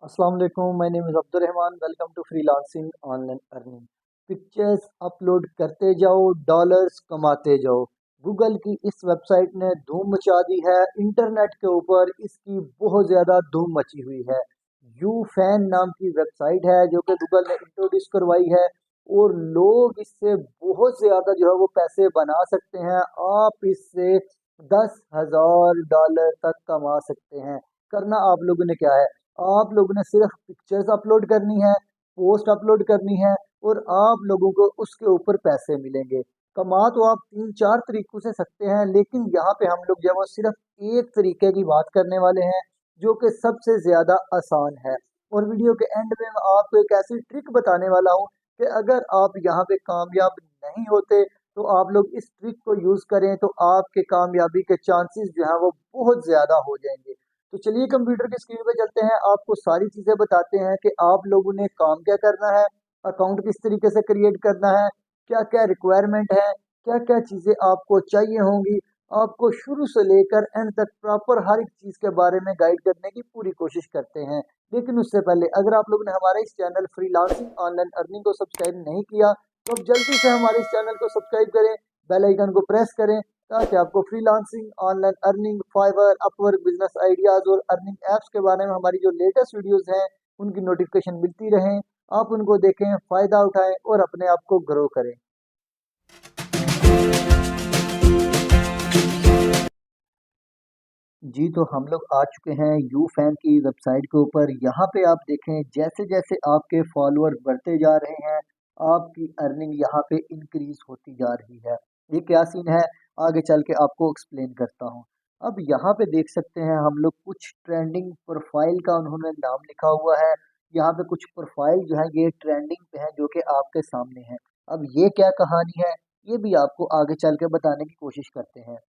अस्सलाम वालेकुम, my name is Abdurrahman. Welcome to freelancing online earning. Pictures upload करते जाओ, डॉलर्स कमाते जाओ। गूगल की इस वेबसाइट ने धूम मचा दी है। इंटरनेट के ऊपर इसकी बहुत ज़्यादा धूम मची हुई है। यू फैन नाम की वेबसाइट है जो कि गूगल ने इंट्रोड्यूस करवाई है और लोग इससे बहुत ज़्यादा जो है वो पैसे बना सकते हैं। आप इससे $10,000 तक कमा सकते हैं। करना आप लोगों ने क्या है, आप लोगों ने सिर्फ पिक्चर्स अपलोड करनी है, पोस्ट अपलोड करनी है और आप लोगों को उसके ऊपर पैसे मिलेंगे। कमा तो आप तीन चार तरीकों से सकते हैं, लेकिन यहाँ पे हम लोग जो है वो सिर्फ एक तरीके की बात करने वाले हैं जो कि सबसे ज्यादा आसान है। और वीडियो के एंड में मैं आपको एक ऐसी ट्रिक बताने वाला हूँ कि अगर आप यहाँ पे कामयाब नहीं होते तो आप लोग इस ट्रिक को यूज करें तो आपके कामयाबी के चांसेस जो है वो बहुत ज्यादा हो जाएंगे। तो चलिए कंप्यूटर की स्क्रीन पे चलते हैं, आपको सारी चीजें बताते हैं कि आप लोगों ने काम क्या करना है, अकाउंट किस तरीके से क्रिएट करना है, क्या क्या रिक्वायरमेंट है, क्या क्या चीजें आपको चाहिए होंगी। आपको शुरू से लेकर एंड तक प्रॉपर हर एक चीज के बारे में गाइड करने की पूरी कोशिश करते हैं। लेकिन उससे पहले अगर आप लोगों ने हमारे इस चैनल फ्रीलांसिंग ऑनलाइन अर्निंग को सब्सक्राइब नहीं किया तो अब जल्दी से हमारे इस चैनल को सब्सक्राइब करें, बेल आइकन को प्रेस करें ताकि आपको freelancing, online earning, Fiverr, Upwork, business ideas और अर्निंग एप्स के बारे में हमारी जो लेटेस्ट वीडियोस हैं उनकी नोटिफिकेशन मिलती रहें। आप उनको देखें, फायदा उठाएं और अपने आप को ग्रो करें। जी, तो हम लोग आ चुके हैं यू फैन की वेबसाइट के ऊपर। यहाँ पे आप देखें, जैसे जैसे आपके फॉलोअर्स बढ़ते जा रहे हैं आपकी अर्निंग यहाँ पे इंक्रीज होती जा रही है। ये क्या सीन है, आगे चल के आपको एक्सप्लेन करता हूँ। अब यहाँ पे देख सकते हैं हम लोग कुछ ट्रेंडिंग प्रोफाइल का उन्होंने नाम लिखा हुआ है। यहाँ पे कुछ प्रोफाइल जो है ये ट्रेंडिंग पे है जो कि आपके सामने है। अब ये क्या कहानी है ये भी आपको आगे चल के बताने की कोशिश करते हैं।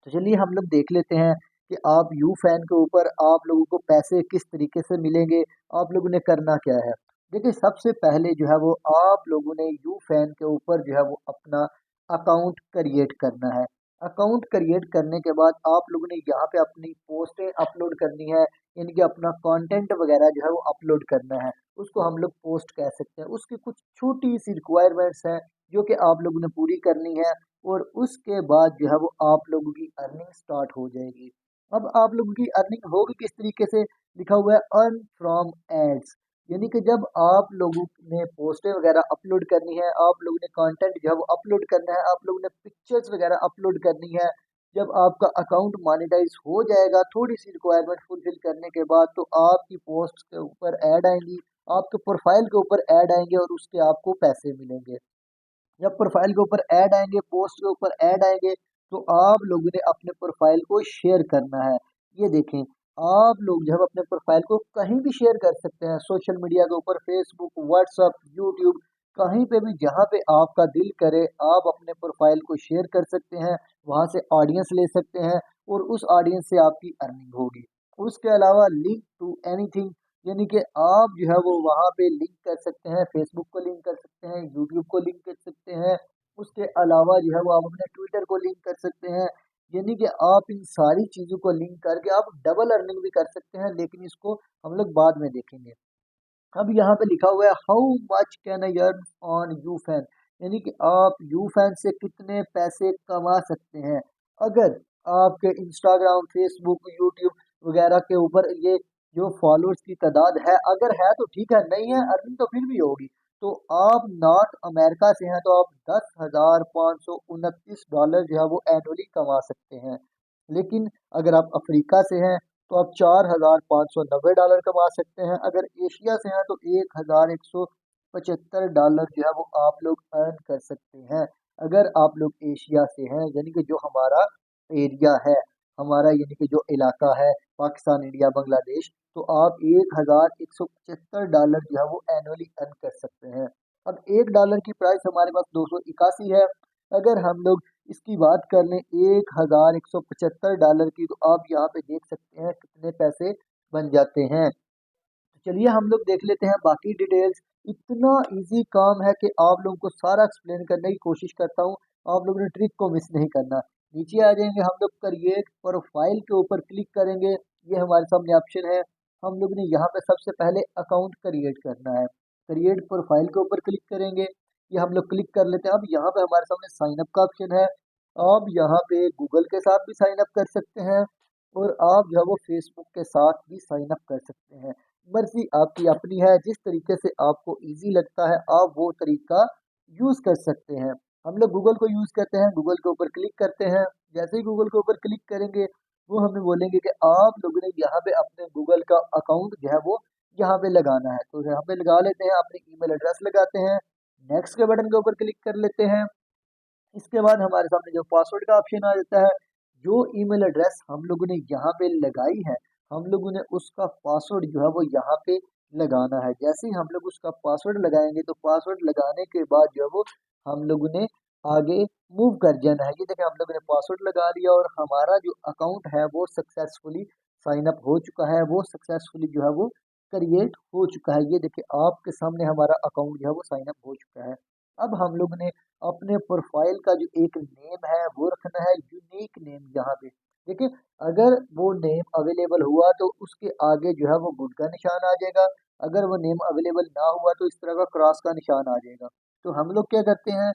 तो चलिए हम लोग देख लेते हैं कि आप यू फैन के ऊपर आप लोगों को पैसे किस तरीके से मिलेंगे, आप लोगों ने करना क्या है। देखिए, सबसे पहले जो है वो आप लोगों ने यू फैन के ऊपर जो है वो अपना अकाउंट क्रिएट करना है। अकाउंट क्रिएट करने के बाद आप लोगों ने यहाँ पे अपनी पोस्टें अपलोड करनी है, इनके अपना कंटेंट वगैरह जो है वो अपलोड करना है। उसको हम लोग पोस्ट कह सकते हैं। उसकी कुछ छोटी सी रिक्वायरमेंट्स हैं जो कि आप लोगों ने पूरी करनी है और उसके बाद जो है वो आप लोगों की अर्निंग स्टार्ट हो जाएगी। अब आप लोगों की अर्निंग होगी किस तरीके से, लिखा हुआ है अर्न फ्रॉम एड्स। यानी कि जब आप लोगों ने पोस्टें वगैरह अपलोड करनी है, आप लोगों ने कंटेंट जो है वो अपलोड करना है, आप लोगों ने पिक्चर्स वगैरह अपलोड करनी है, जब आपका अकाउंट मोनेटाइज हो जाएगा थोड़ी सी रिक्वायरमेंट फुलफिल करने के बाद तो आपकी पोस्ट के ऊपर ऐड आएंगी, आपके प्रोफाइल के ऊपर ऐड आएंगे और उसके आपको पैसे मिलेंगे। जब प्रोफाइल के ऊपर ऐड आएंगे, पोस्ट के ऊपर ऐड आएंगे तो आप लोगों ने अपने प्रोफाइल को शेयर करना है। ये देखें, आप लोग जो है अपने प्रोफाइल को कहीं भी शेयर कर सकते हैं, सोशल मीडिया के ऊपर, फेसबुक, व्हाट्सअप, यूट्यूब, कहीं पे भी जहाँ पे आपका दिल करे आप अपने प्रोफाइल को शेयर कर सकते हैं। वहां से ऑडियंस ले सकते हैं और उस ऑडियंस से आपकी अर्निंग होगी। उसके अलावा लिंक टू एनीथिंग, यानी कि आप जो है वो वहाँ पे लिंक कर सकते हैं, फेसबुक को लिंक कर सकते हैं, यूट्यूब को लिंक कर सकते हैं। उसके अलावा जो है वो आप अपने ट्विटर को लिंक कर सकते हैं। यानी कि आप इन सारी चीज़ों को लिंक करके आप डबल अर्निंग भी कर सकते हैं, लेकिन इसको हम लोग बाद में देखेंगे। अब यहाँ पे लिखा हुआ है how much can I earn on you fan, यानी कि आप यू फैन से कितने पैसे कमा सकते हैं। अगर आपके इंस्टाग्राम, फेसबुक, यूट्यूब वगैरह के ऊपर ये जो फॉलोअर्स की तादाद है, अगर है तो ठीक है, नहीं है अर्निंग तो फिर भी होगी। तो आप नॉर्थ अमेरिका से हैं तो आप $10,529 जो है वो एनुअली कमा सकते हैं। लेकिन अगर आप अफ्रीका से हैं तो आप $4,590 कमा सकते हैं। अगर एशिया से हैं तो $1,175 जो है वो आप लोग अर्न कर सकते हैं। अगर आप लोग एशिया से हैं, यानी कि जो हमारा एरिया है, हमारा यानी कि जो इलाका है, पाकिस्तान, इंडिया, बांग्लादेश, तो आप $1,175 जो है वो एनुअली अर्न कर सकते हैं। अब $1 की प्राइस हमारे पास 281 है। अगर हम लोग इसकी बात कर लें $1,175 की, तो आप यहाँ पे देख सकते हैं कितने पैसे बन जाते हैं। तो चलिए हम लोग देख लेते हैं बाकी डिटेल्स। इतना इजी काम है कि आप लोगों को सारा एक्सप्लेन करने की कोशिश करता हूँ, आप लोगों ने ट्रिक को मिस नहीं करना। नीचे आ जाएंगे, हम लोग क्रिएट प्रोफाइल के ऊपर क्लिक करेंगे, ये हमारे सामने ऑप्शन है। हम लोग ने यहाँ पे सबसे पहले अकाउंट क्रिएट करना है। क्रिएट प्रोफाइल के ऊपर क्लिक करेंगे, ये हम लोग क्लिक कर लेते हैं। अब यहाँ पे हमारे सामने साइन अप का ऑप्शन है। आप यहाँ पे गूगल के साथ भी साइन अप कर सकते हैं और आप जो है वो फेसबुक के साथ भी साइन अप कर सकते हैं। मर्जी आपकी अपनी है, जिस तरीके से आपको इजी लगता है आप वो तरीका यूज़ कर सकते हैं। हम लोग गूगल को यूज़ करते हैं, गूगल के ऊपर क्लिक करते हैं। जैसे ही गूगल के ऊपर क्लिक करेंगे, वो हमें बोलेंगे कि आप लोगों ने यहाँ पे अपने गूगल का अकाउंट जो है वो यहाँ पे लगाना है। तो यहाँ पे लगा लेते हैं, अपनी ईमेल एड्रेस लगाते हैं, नेक्स्ट के बटन के ऊपर क्लिक कर लेते हैं। इसके बाद हमारे सामने जो पासवर्ड का ऑप्शन आ जाता है, जो ईमेल एड्रेस हम लोगों ने यहाँ पे लगाई है, हम लोगों ने उसका पासवर्ड जो है वो यहाँ पे लगाना है। जैसे ही हम लोग उसका पासवर्ड लगाएंगे, तो पासवर्ड लगाने के बाद जो है वो हम लोगों ने आगे मूव कर जाना है। ये देखिए हम लोगों ने पासवर्ड लगा लिया और हमारा जो अकाउंट है वो सक्सेसफुली साइन अप हो चुका है, वो सक्सेसफुली जो है वो क्रिएट हो चुका है। ये देखिए आपके सामने हमारा अकाउंट जो है वो साइन अप हो चुका है। अब हम लोग ने अपने प्रोफाइल का जो एक नेम है वो रखना है यूनिक नेम। यहाँ पे देखिए, अगर वो नेम अवेलेबल हुआ तो उसके आगे जो है वो गुड का निशान आ जाएगा। अगर वो नेम अवेलेबल ना हुआ तो इस तरह का क्रॉस का निशान आ जाएगा। तो हम लोग क्या करते हैं,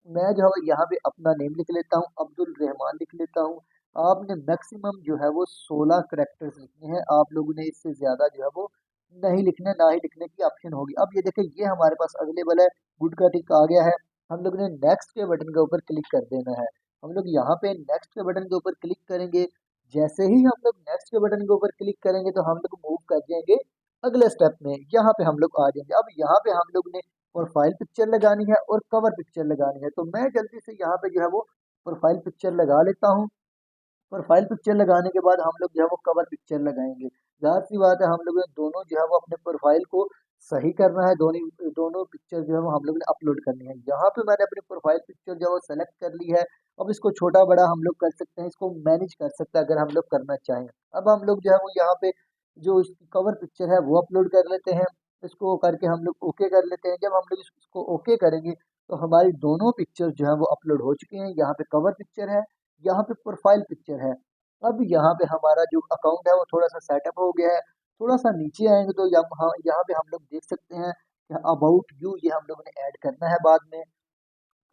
मैं जो है यहाँ पे अपना नेम लिख लेता हूँ, अब्दुल रहमान लिख लेता हूँ। आपने मैक्सिमम जो है वो 16 करेक्टर्स लिखने हैं, आप लोगों ने इससे ज़्यादा जो है वो नहीं लिखना, ना ही लिखने की ऑप्शन होगी। अब ये देखिए ये हमारे पास अवेलेबल है, गुड का टिक आ गया है। हम लोग ने नेक्स्ट के बटन के ऊपर क्लिक कर देना है। हम लोग यहाँ पे नेक्स्ट के बटन के ऊपर क्लिक करेंगे। जैसे ही हम लोग नेक्स्ट के बटन के ऊपर क्लिक करेंगे तो हम लोग मूव कर जाएंगे अगले स्टेप में। यहाँ पे हम लोग आ जाएंगे। अब यहाँ पे हम लोग ने प्रोफाइल पिक्चर लगानी है और कवर पिक्चर लगानी है। तो मैं जल्दी से यहाँ पे जो है वो प्रोफाइल पिक्चर लगा लेता हूँ। प्रोफाइल पिक्चर लगाने के बाद हम लोग जो है वो कवर पिक्चर लगाएंगे। ज़ाहिर सी बात है हम लोग ने दोनों जो है वो अपने प्रोफाइल को सही करना है, दोनों दोनों पिक्चर जो है वो हम लोग ने अपलोड करनी है। यहाँ पे मैंने अपनी प्रोफाइल पिक्चर जो है वो सेलेक्ट कर ली है। अब इसको छोटा बड़ा हम लोग कर सकते हैं, इसको मैनेज कर सकते हैं अगर हम लोग करना चाहें। अब हम लोग जो है वो यहाँ पे जो इसकी कवर पिक्चर है वो अपलोड कर लेते हैं। इसको करके हम लोग ओके कर लेते हैं। जब हम लोग इसको ओके करेंगे तो हमारी दोनों पिक्चर जो है वो अपलोड हो चुकी हैं। यहाँ पे कवर पिक्चर है, यहाँ पे प्रोफाइल पिक्चर है। अब यहाँ पे हमारा जो अकाउंट है वो थोड़ा-सा सेटअप हो गया है। थोड़ा-सा नीचे आएँगे तो यहाँ पे हम लोग देख सकते हैं कि अबाउट यू ये हम लोगों ने ऐड करना है बाद में।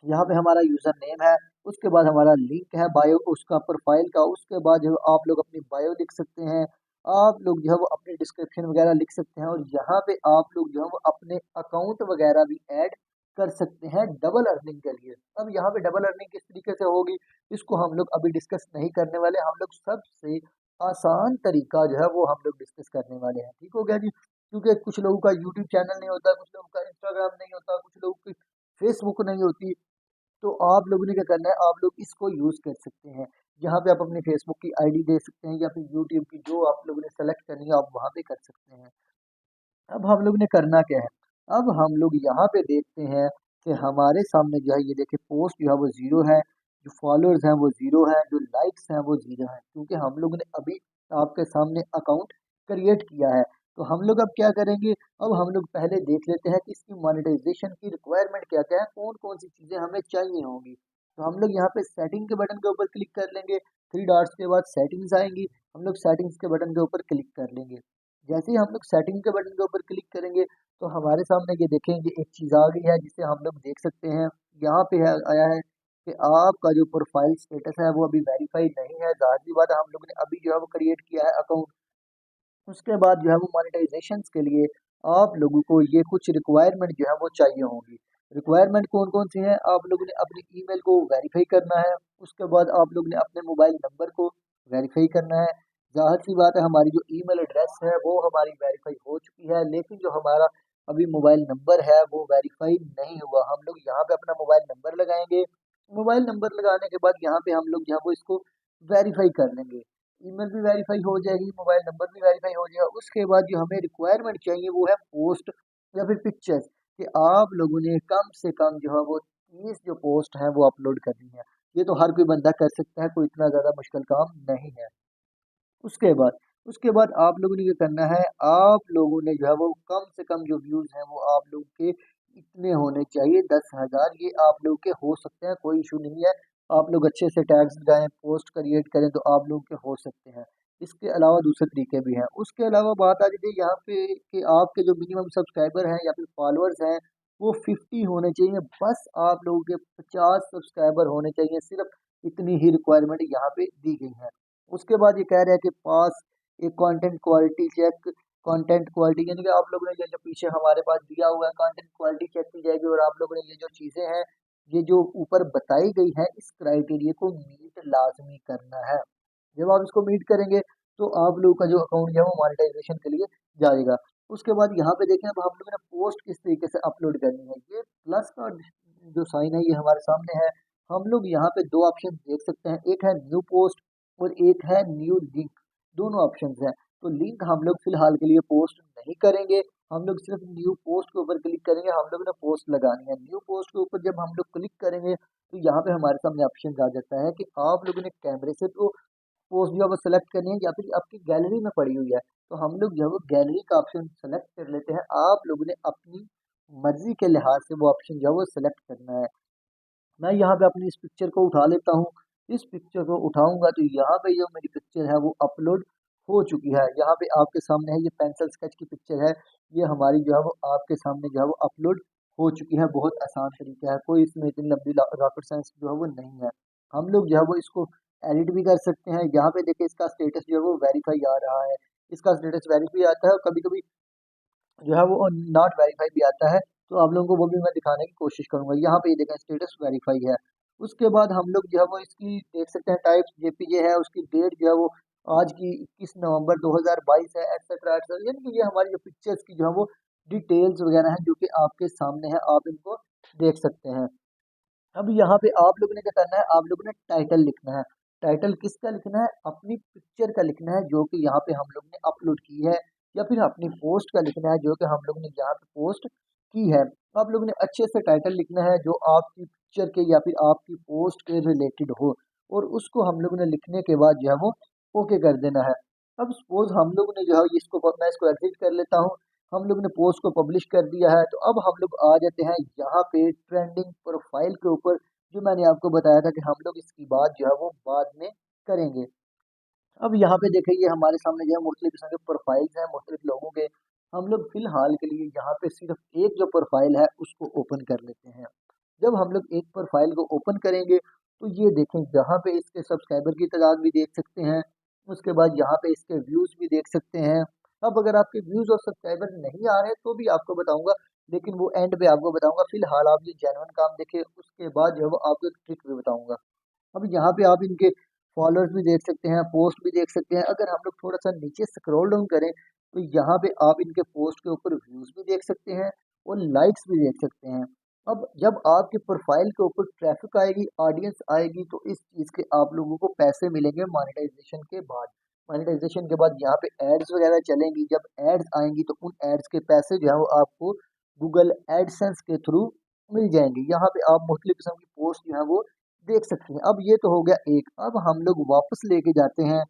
यहाँ पे हमारा यूज़र नेम है, उसके बाद हमारा लिंक है बायो उसका प्रोफ़ाइल का, उसके बाद जो है आप लोग अपनी बायो लिख सकते हैं। आप लोग जो है वो अपनी डिस्क्रिप्शन वगैरह लिख सकते हैं और यहाँ पे आप लोग जो है वो अपने अकाउंट वगैरह भी ऐड कर सकते हैं डबल अर्निंग के लिए। अब यहाँ पे डबल अर्निंग किस तरीके से होगी, इसको हम लोग अभी डिस्कस नहीं करने वाले। हम लोग सबसे आसान तरीका जो है वो हम लोग डिस्कस करने वाले हैं। ठीक हो गया जी? क्योंकि कुछ लोगों का यूट्यूब चैनल नहीं होता, कुछ लोगों का इंस्टाग्राम नहीं होता, कुछ लोगों की फेसबुक नहीं होती। तो आप लोगों ने क्या करना है, आप लोग इसको यूज़ कर सकते हैं। यहाँ पे आप अपनी फ़ेसबुक की आईडी दे सकते हैं या फिर यूट्यूब की जो आप लोगों ने सेलेक्ट करनी है, आप वहाँ पे कर सकते हैं। अब हम लोग ने करना क्या है, अब हम लोग यहाँ पे देखते हैं कि हमारे सामने जो है ये देखिए पोस्ट जो है वो ज़ीरो है, जो फॉलोअर्स हैं वो ज़ीरो है, जो लाइक्स हैं वो ज़ीरो हैं, क्योंकि हम लोगों ने अभी आपके सामने अकाउंट क्रिएट किया है। तो हम लोग अब क्या करेंगे, अब हम लोग पहले देख लेते हैं कि इसकी मोनेटाइज़ेशन की रिक्वायरमेंट क्या-क्या है, कौन-कौन सी चीज़ें हमें चाहिए होंगी। तो हम लोग यहाँ पे सेटिंग के बटन के ऊपर क्लिक कर लेंगे, 3 डॉट्स के बाद सेटिंग्स आएँगी, हम लोग सेटिंग्स के बटन के ऊपर क्लिक कर लेंगे। जैसे ही हम लोग सेटिंग के बटन के ऊपर क्लिक करेंगे तो हमारे सामने ये देखेंगे एक चीज़ आ गई है जिसे हम लोग देख सकते हैं। यहाँ पे है आया है कि आपका जो प्रोफाइल स्टेटस है वो अभी वेरीफाई नहीं है। ज़ाहिर-सी बात है हम लोगों ने अभी जो है वो क्रिएट किया है अकाउंट। उसके बाद जो है वो मोनेटाइज़ेशंस के लिए आप लोगों को ये कुछ रिक्वायरमेंट जो है वो चाहिए होंगी। रिक्वायरमेंट कौन-कौन सी हैं? आप लोगों ने अपनी ईमेल को वेरीफ़ाई करना है, उसके बाद आप लोग ने अपने मोबाइल नंबर को वेरीफ़ाई करना है। ज़ाहिर-सी बात है हमारी जो ईमेल एड्रेस है वो हमारी वेरीफ़ाई हो चुकी है, लेकिन जो हमारा अभी मोबाइल नंबर है वो वेरीफ़ाई नहीं हुआ। हम लोग यहाँ पे अपना मोबाइल नंबर लगाएँगे। मोबाइल नंबर लगाने के बाद यहाँ पे हम लोग जो है वो इसको वेरीफ़ाई कर लेंगे। ईमेल भी वेरीफाई हो जाएगी, मोबाइल नंबर भी वेरीफाई हो जाएगा। उसके बाद जो हमें रिक्वायरमेंट चाहिए वो है पोस्ट या फिर पिक्चर्स, कि आप लोगों ने कम से कम जो है वो 30 जो पोस्ट हैं वो अपलोड करनी है। ये तो हर कोई बंदा कर सकता है, कोई इतना ज़्यादा मुश्किल काम नहीं है। उसके बाद उसके बाद आप लोगों ने ये करना है, आप लोगों ने जो है वो कम से कम जो व्यूज़ हैं वो आप लोग के इतने होने चाहिए 10,000, ये आप लोग के हो सकते हैं, कोई इश्यू नहीं है। आप लोग अच्छे से टैग्स लगाएँ, पोस्ट क्रिएट करें तो आप लोग के हो सकते हैं। इसके अलावा दूसरे तरीके भी हैं। उसके अलावा बात आ जाती है यहाँ पे कि आपके जो मिनिमम सब्सक्राइबर हैं या फिर फॉलोअर्स हैं वो 50 होने चाहिए। बस आप लोगों के 50 सब्सक्राइबर होने चाहिए, सिर्फ इतनी ही रिक्वायरमेंट यहाँ पे दी गई है। उसके बाद ये कह रहा है कि पास एक content quality check, content quality यानी कि आप लोगों ने ये जो पीछे हमारे पास दिया हुआ है कंटेंट क्वालिटी चेक की जाएगी और आप लोगों ने ये जो चीज़ें हैं, ये जो ऊपर बताई गई है इस क्राइटेरिया को मीट लाज़मी करना है। जब आप इसको मीट करेंगे तो आप लोगों का जो अकाउंट है वो मोनेटाइजेशन के लिए जाएगा। उसके बाद यहाँ पे देखें अब हम लोगों ने पोस्ट किस तरीके से अपलोड करनी है। ये प्लस का जो साइन है ये हमारे सामने है। हम लोग यहाँ पे दो ऑप्शन देख सकते हैं, एक है न्यू पोस्ट और एक है न्यू लिंक। दोनों ऑप्शन हैं। तो लिंक हम लोग फिलहाल के लिए पोस्ट नहीं करेंगे, हम लोग सिर्फ न्यू पोस्ट के ऊपर क्लिक करेंगे। हम लोग ने पोस्ट लगानी है, न्यू पोस्ट के ऊपर जब हम लोग क्लिक करेंगे तो यहाँ पे हमारे सामने ऑप्शन आ जाता है कि आप लोगों ने कैमरे से तो पोस्ट जो है वो सेलेक्ट करनी है या फिर आपकी गैलरी में पड़ी हुई है। तो हम लोग जो है वो गैलरी का ऑप्शन सेलेक्ट कर लेते हैं। आप लोगों ने अपनी मर्जी के लिहाज से वो ऑप्शन जो है वो सेलेक्ट करना है। मैं यहाँ पे अपनी इस पिक्चर को उठा लेता हूँ। इस पिक्चर को उठाऊंगा तो यहाँ पे जो मेरी पिक्चर है वो अपलोड हो चुकी है। यहाँ पे आपके सामने है, ये पेंसिल स्केच की पिक्चर है। ये हमारी जो है वो आपके सामने जो है वो अपलोड हो चुकी है। बहुत आसान तरीका है, कोई इसमें इतनी लंबी रॉकेट साइंस जो है वो नहीं है। हम लोग जो है वो इसको एडिट भी कर सकते हैं। यहाँ पे देखिए इसका स्टेटस जो है वो वेरीफाई आ रहा है, इसका स्टेटस वेरीफाई आता है और कभी कभी जो है वो नॉट वेरीफाई भी आता है। तो आप लोगों को वो भी मैं दिखाने की कोशिश करूंगा। यहाँ पे ये देखें स्टेटस वेरीफाई है। उसके बाद हम लोग जो है वो इसकी देख सकते हैं टाइप जेपीजे है, उसकी डेट जो है वो आज की 21 नवंबर 2022 है, एक्सेट्रा एक्सेट्रा। यानी कि ये हमारी जो पिक्चर्स की जो है वो डिटेल्स वगैरह हैं जो कि आपके सामने है, आप इनको देख सकते हैं। अब यहाँ पे आप लोगों ने क्या करना है, आप लोगों ने टाइटल लिखना है। टाइटल किसका लिखना है, अपनी पिक्चर का लिखना है जो कि यहाँ पे हम लोग ने अपलोड की है, या फिर अपनी पोस्ट का लिखना है जो कि हम लोग ने यहाँ पे पोस्ट की है। आप लोगों ने अच्छे से टाइटल लिखना है जो आपकी पिक्चर के या फिर आपकी पोस्ट के रिलेटेड हो, और उसको हम लोगों ने लिखने के बाद जो है वो ओके कर देना है। अब सपोज हम लोग ने जो है इसको मैं इसको एग्जिट कर लेता हूँ। हम लोग ने पोस्ट को पब्लिश कर दिया है। तो अब हम लोग आ जाते हैं यहाँ पे ट्रेंडिंग प्रोफाइल के ऊपर, जो मैंने आपको बताया था कि हम लोग इसकी बात जो है वो बाद में करेंगे। अब यहाँ पे देखिए ये हमारे सामने जो है मुख्तलिफ किस्म के प्रोफाइल्स हैं मुख्तलिफ लोगों के। हम लोग फिलहाल के लिए यहाँ पे सिर्फ एक जो प्रोफाइल है उसको ओपन कर लेते हैं। जब हम लोग एक प्रोफाइल को ओपन करेंगे तो ये देखें यहाँ पे इसके सब्सक्राइबर की तादाद भी देख सकते हैं। उसके बाद यहाँ पे इसके व्यूज़ भी देख सकते हैं। अब अगर आपके व्यूज़ और सब्सक्राइबर नहीं आ रहे तो भी आपको बताऊंगा, लेकिन वो एंड पे आपको बताऊंगा। फिलहाल आप ये जेन्युइन काम देखें, उसके बाद जो है वो आपको एक ट्रिक भी बताऊंगा। अब यहाँ पे आप इनके फॉलोअर्स भी देख सकते हैं, पोस्ट भी देख सकते हैं। अगर हम लोग थोड़ा सा नीचे स्क्रॉल डाउन करें तो यहाँ पे आप इनके पोस्ट के ऊपर व्यूज़ भी देख सकते हैं और लाइक्स भी देख सकते हैं। अब जब आपके प्रोफाइल के ऊपर ट्रैफिक आएगी, ऑडियंस आएगी, तो इस चीज़ के आप लोगों को पैसे मिलेंगे मोनेटाइजेशन के बाद। मोनेटाइजेशन के बाद यहाँ पे एड्स वगैरह चलेंगी। जब एड्स आएंगी तो उन एड्स के पैसे जो है वो आपको गूगल एडसेंस के थ्रू मिल जाएंगे। यहाँ पे आप मुख्तलिफ किस्म की पोस्ट जो है वो देख सकते हैं। अब ये तो हो गया एक। अब हम लोग वापस लेके जाते हैं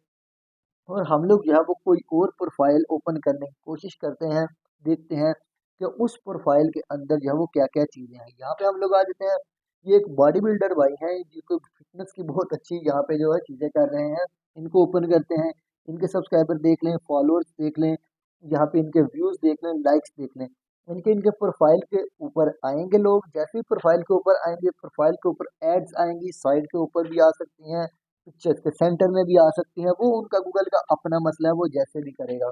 और हम लोग जो है वो कोई और प्रोफाइल ओपन करने की कोशिश करते हैं। देखते हैं कि उस प्रोफाइल के अंदर जो है वो क्या क्या चीज़ें हैं। यहाँ पे हम लोग आ जाते हैं। ये एक बॉडी बिल्डर भाई हैं जिनको फिटनेस की बहुत अच्छी यहाँ पे जो है चीज़ें कर रहे हैं। इनको ओपन करते हैं, इनके सब्सक्राइबर देख लें, फॉलोअर्स देख लें, यहाँ पे इनके व्यूज़ देख लें, लाइक्स देख लें। इनके इनके प्रोफाइल के ऊपर आएंगे लोग। जैसे ही प्रोफाइल के ऊपर आएंगे, प्रोफाइल के ऊपर एड्स आएंगी, साइड के ऊपर भी आ सकती हैं, पिक्चर्स के सेंटर में भी आ सकती हैं। वो उनका गूगल का अपना मसला है, वो जैसे भी करेगा।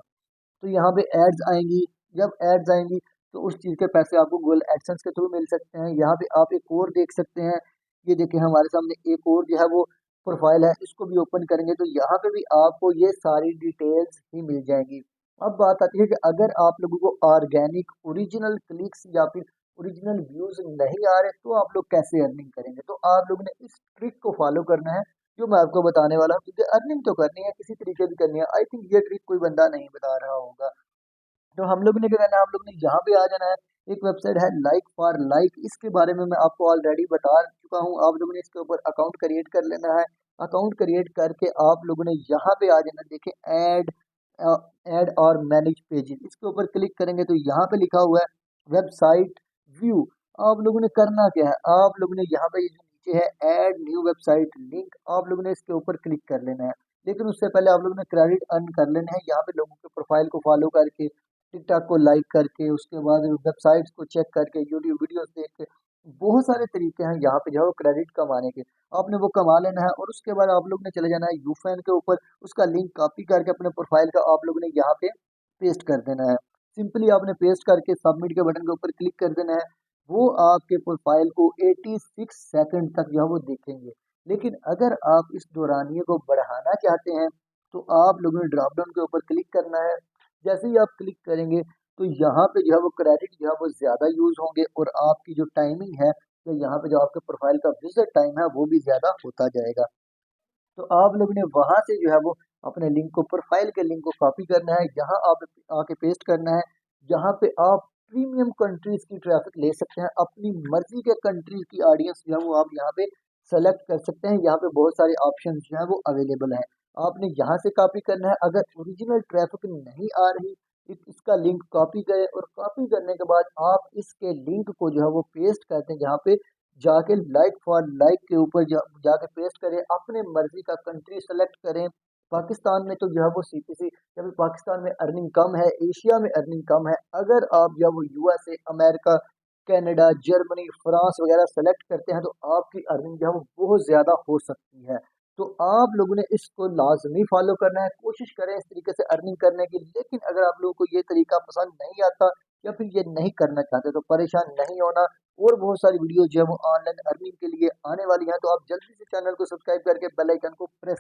तो यहाँ पे एड्स आएंगी। जब एड्स आएंगी तो उस चीज़ के पैसे आपको गूगल एडसेंस के थ्रू मिल सकते हैं। यहाँ पे आप एक और देख सकते हैं। ये देखिए हमारे सामने एक और जो है वो प्रोफाइल है, इसको भी ओपन करेंगे तो यहाँ पे भी आपको ये सारी डिटेल्स ही मिल जाएंगी। अब बात आती है कि अगर आप लोगों को ऑर्गेनिक ओरिजिनल क्लिक्स या फिर ओरिजिनल व्यूज नहीं आ रहे तो आप लोग कैसे अर्निंग करेंगे। तो आप लोगों ने इस ट्रिक को फॉलो करना है जो मैं आपको बताने वाला हूँ, क्योंकि अर्निंग तो करनी है, किसी तरीके भी करनी है। आई थिंक ये ट्रिक कोई बंदा नहीं बता रहा होगा। तो हम लोग ने क्या करना है, हम लोग ने यहाँ पे आ जाना है। एक वेबसाइट है लाइक फॉर लाइक, इसके बारे में मैं आपको ऑलरेडी बता चुका हूँ। आप लोगों ने इसके ऊपर अकाउंट क्रिएट कर लेना है। अकाउंट क्रिएट करके आप लोगों ने यहाँ पे आ जाना। देखें ऐड और मैनेज पेजेस, इसके ऊपर क्लिक करेंगे तो यहाँ पे लिखा हुआ है वेबसाइट व्यू। आप लोगों ने करना क्या है, आप लोगों ने यहाँ पे ये जो नीचे है ऐड न्यू वेबसाइट लिंक, आप लोगों ने इसके ऊपर क्लिक कर लेना है। लेकिन उससे पहले आप लोगों ने क्रेडिट अर्न कर लेने हैं यहाँ पे लोगों के प्रोफाइल को फॉलो करके, टिकटॉक को लाइक करके, उसके बाद वेबसाइट्स को चेक करके, यूट्यूब वीडियोस देख के। बहुत सारे तरीके हैं यहाँ पे जो है वो क्रेडिट कमाने के। आपने वो कमा लेना है और उसके बाद आप लोग ने चले जाना है यूफैन के ऊपर, उसका लिंक कॉपी करके अपने प्रोफाइल का आप लोगों ने यहाँ पे पेस्ट कर देना है। सिंपली आपने पेस्ट करके सबमिट के बटन के ऊपर क्लिक कर देना है। वो आपके प्रोफाइल को 86 सेकंड तक जो है वो देखेंगे। लेकिन अगर आप इस दौरानिए को बढ़ाना चाहते हैं तो आप लोगों ने ड्रॉप डाउन के ऊपर क्लिक करना है। जैसे ही आप क्लिक करेंगे तो यहाँ पे जो है वो क्रेडिट जो है वो ज़्यादा यूज़ होंगे और आपकी जो टाइमिंग है, तो यहाँ पे जो आपके प्रोफाइल का विजिट टाइम है वो भी ज़्यादा होता जाएगा। तो आप लोगों ने वहां से जो है वो अपने लिंक को, प्रोफाइल के लिंक को कॉपी करना है, यहाँ आप आके पेस्ट करना है। यहाँ पे आप प्रीमियम कंट्रीज की ट्रैफिक ले सकते हैं, अपनी मर्जी के कंट्रीज की ऑडियंस जो है वो आप यहाँ पे सेलेक्ट कर सकते हैं। यहाँ पे बहुत सारे ऑप्शन जो है वो अवेलेबल है। आपने यहाँ से कॉपी करना है। अगर ओरिजिनल ट्रैफिक नहीं आ रही, इसका लिंक कॉपी करें और कॉपी करने के बाद आप इसके लिंक को जो है वो पेस्ट करते हैं। जहाँ पे जाके लाइक फॉर लाइक के ऊपर जाके पेस्ट करें, अपने मर्जी का कंट्री सेलेक्ट करें। पाकिस्तान में तो जो है वो सीपीसी, जब पाकिस्तान में अर्निंग कम है, एशिया में अर्निंग कम है। अगर आप जो है वो USA, America, Canada, Germany, France वगैरह सेलेक्ट करते हैं तो आपकी अर्निंग जो है वो बहुत ज़्यादा हो सकती है। तो आप लोगों ने इसको लाजमी फॉलो करना है, कोशिश करें इस तरीके से अर्निंग करने की। लेकिन अगर आप लोगों को ये तरीका पसंद नहीं आता या फिर ये नहीं करना चाहते तो परेशान नहीं होना। और बहुत सारी वीडियो जो है वो ऑनलाइन अर्निंग के लिए आने वाली हैं, तो आप जल्दी से चैनल को सब्सक्राइब करके बेल आइकन को प्रेस